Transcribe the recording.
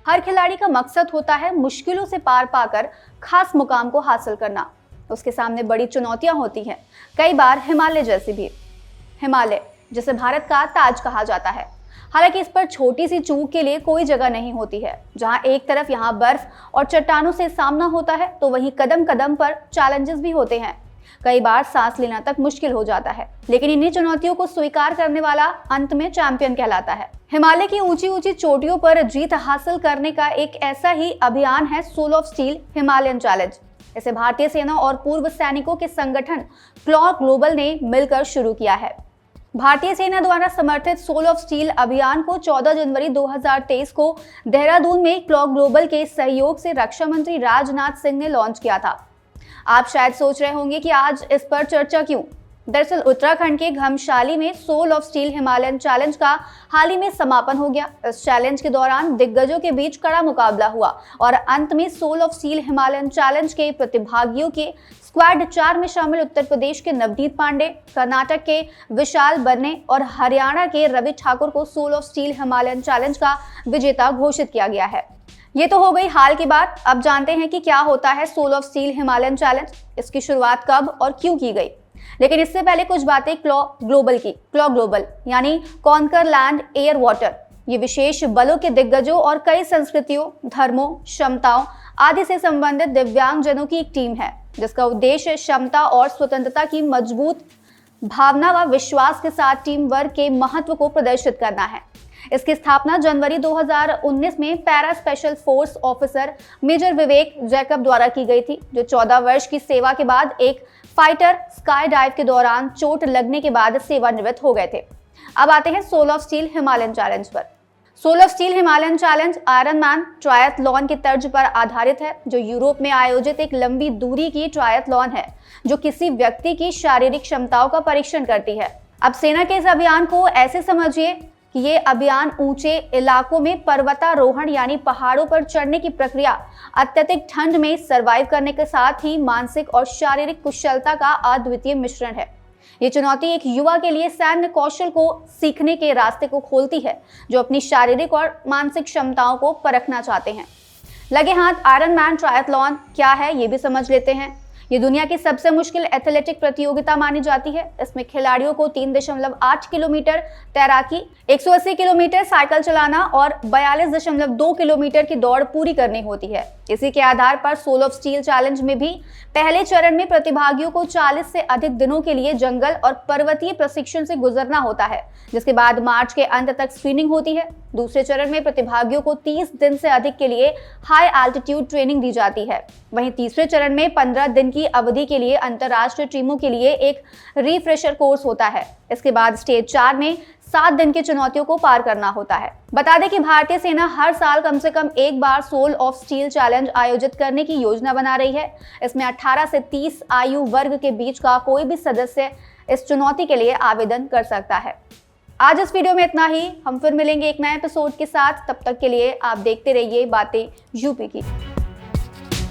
हर खिलाड़ी का मकसद होता है मुश्किलों से पार पाकर खास मुकाम को हासिल करना। उसके सामने बड़ी चुनौतियां होती हैं, कई बार हिमालय जैसी भी। हिमालय जिसे भारत का ताज कहा जाता है, हालांकि इस पर छोटी सी चूक के लिए कोई जगह नहीं होती है। जहां एक तरफ यहाँ बर्फ और चट्टानों से सामना होता है, तो वहीं कदम कदम पर चैलेंजेस भी होते हैं। कई बार सांस लेना तक मुश्किल हो जाता है, लेकिन इन्हीं चुनौतियों को स्वीकार करने वाला अंत में चैंपियन कहलाता है। हिमालय की ऊंची ऊंची चोटियों पर जीत हासिल करने का एक ऐसा ही अभियान है soul of steel Himalayan challenge. इसे भारतीय सेना और पूर्व सैनिकों के संगठन क्लॉ ग्लोबल ने मिलकर शुरू किया है। भारतीय सेना द्वारा समर्थित सोल ऑफ स्टील अभियान को 14 जनवरी 2023 को देहरादून में क्लॉ ग्लोबल के सहयोग से रक्षा मंत्री राजनाथ सिंह ने लॉन्च किया था। आप शायद सोच रहे होंगे कि आज इस पर चर्चा क्यों। दरअसल उत्तराखंड के घमशाली में soul of steel Himalayan challenge का हाल ही में समापन हो गया। इस चैलेंज के दौरान दिग्गजों के बीच कड़ा मुकाबला हुआ और अंत में soul of steel Himalayan challenge के प्रतिभागियों के स्क्वाड 4 में शामिल उत्तर प्रदेश के नवदीप पांडे, कर्नाटक के विशाल बन्ने और हरियाणा के रवि ठाकुर को soul of steel Himalayan challenge का विजेता घोषित किया गया है। ये तो हो गई हाल की बात। अब जानते हैं कि क्या होता है soul of steel Himalayan challenge, इसकी शुरुआत कब और क्यों की गई। लेकिन इससे पहले कुछ बातें क्लॉ ग्लोबल की। क्लॉ ग्लोबल यानी कॉन्कर लैंड एयर वाटर, ये विशेष बलों के दिग्गजों और कई संस्कृतियों, धर्मों, क्षमताओं आदि से संबंधित दिव्यांगजनों की एक टीम है, जिसका उद्देश्य क्षमता और स्वतंत्रता की मजबूत भावना व विश्वास के साथ टीम वर्क के महत्व को प्रदर्शित करना है। इसकी स्थापना जनवरी 2019 में para special force officer major Vivek Jacob द्वारा की गई थी, जो 14 वर्ष की सेवा के बाद एक फाइटर स्काई डाइव के दौरान चोट लगने के बाद सेवानिवृत्त हो गए थे। अब आते हैं soul of steel Himalayan challenge पर। Soul of steel Himalayan challenge Ironman triathlon की तर्ज पर आधारित है, जो यूरोप में आयोजित एक लंबी दूरी की ट्रायथलॉन है, जो किसी व्यक्ति की शारीरिक क्षमताओं का परीक्षण करती है। अब सेना के इस अभियान को ऐसे समझिए कि ये अभियान ऊंचे इलाकों में पर्वतारोहण यानी पहाड़ों पर चढ़ने की प्रक्रिया, अत्यधिक ठंड में सर्वाइव करने के साथ ही मानसिक और शारीरिक कुशलता का अद्वितीय मिश्रण है। ये चुनौती एक युवा के लिए सैन्य कौशल को सीखने के रास्ते को खोलती है, जो अपनी शारीरिक और मानसिक क्षमताओं को परखना चाहते हैं। लगे हाथ आयरन मैन ट्रायथलॉन क्या है, ये भी समझ लेते हैं। ये दुनिया की सबसे मुश्किल एथलेटिक प्रतियोगिता मानी जाती है। इसमें खिलाड़ियों को 3.8 किलोमीटर तैराकी, 180 किलोमीटर साइकिल चलाना और 42.2 किलोमीटर की दौड़ पूरी करनी होती है। इसी के आधार पर सोल ऑफ स्टील चैलेंज में भी पहले चरण में प्रतिभागियों को 40 से अधिक दिनों के लिए जंगल और पर्वतीय प्रशिक्षण से गुजरना होता है, जिसके बाद मार्च के अंत तक स्क्रीनिंग होती है। दूसरे चरण में प्रतिभागियों को 30 दिन से अधिक के लिए हाई एल्टीट्यूड ट्रेनिंग दी जाती है। वहीं तीसरे चरण में 15 दिन की अवधि के लिए अंतर्राष्ट्रीय टीमों के लिए एक रिफ्रेशर कोर्स होता है। इसके बाद स्टेज 4 में 7 दिन की चुनौतियों को पार करना होता है। बता दें कि भारतीय सेना हर साल कम से कम एक बार सोल ऑफ स्टील चैलेंज आयोजित करने की योजना बना रही है। इसमें 18 से 30 आयु वर्ग के बीच का कोई भी सदस्य इस चुनौती के लिए आवेदन कर सकता है। आज इस वीडियो में इतना ही। हम फिर मिलेंगे एक नए एपिसोड के साथ। तब तक के लिए आप देखते रहिए बातें यूपी की।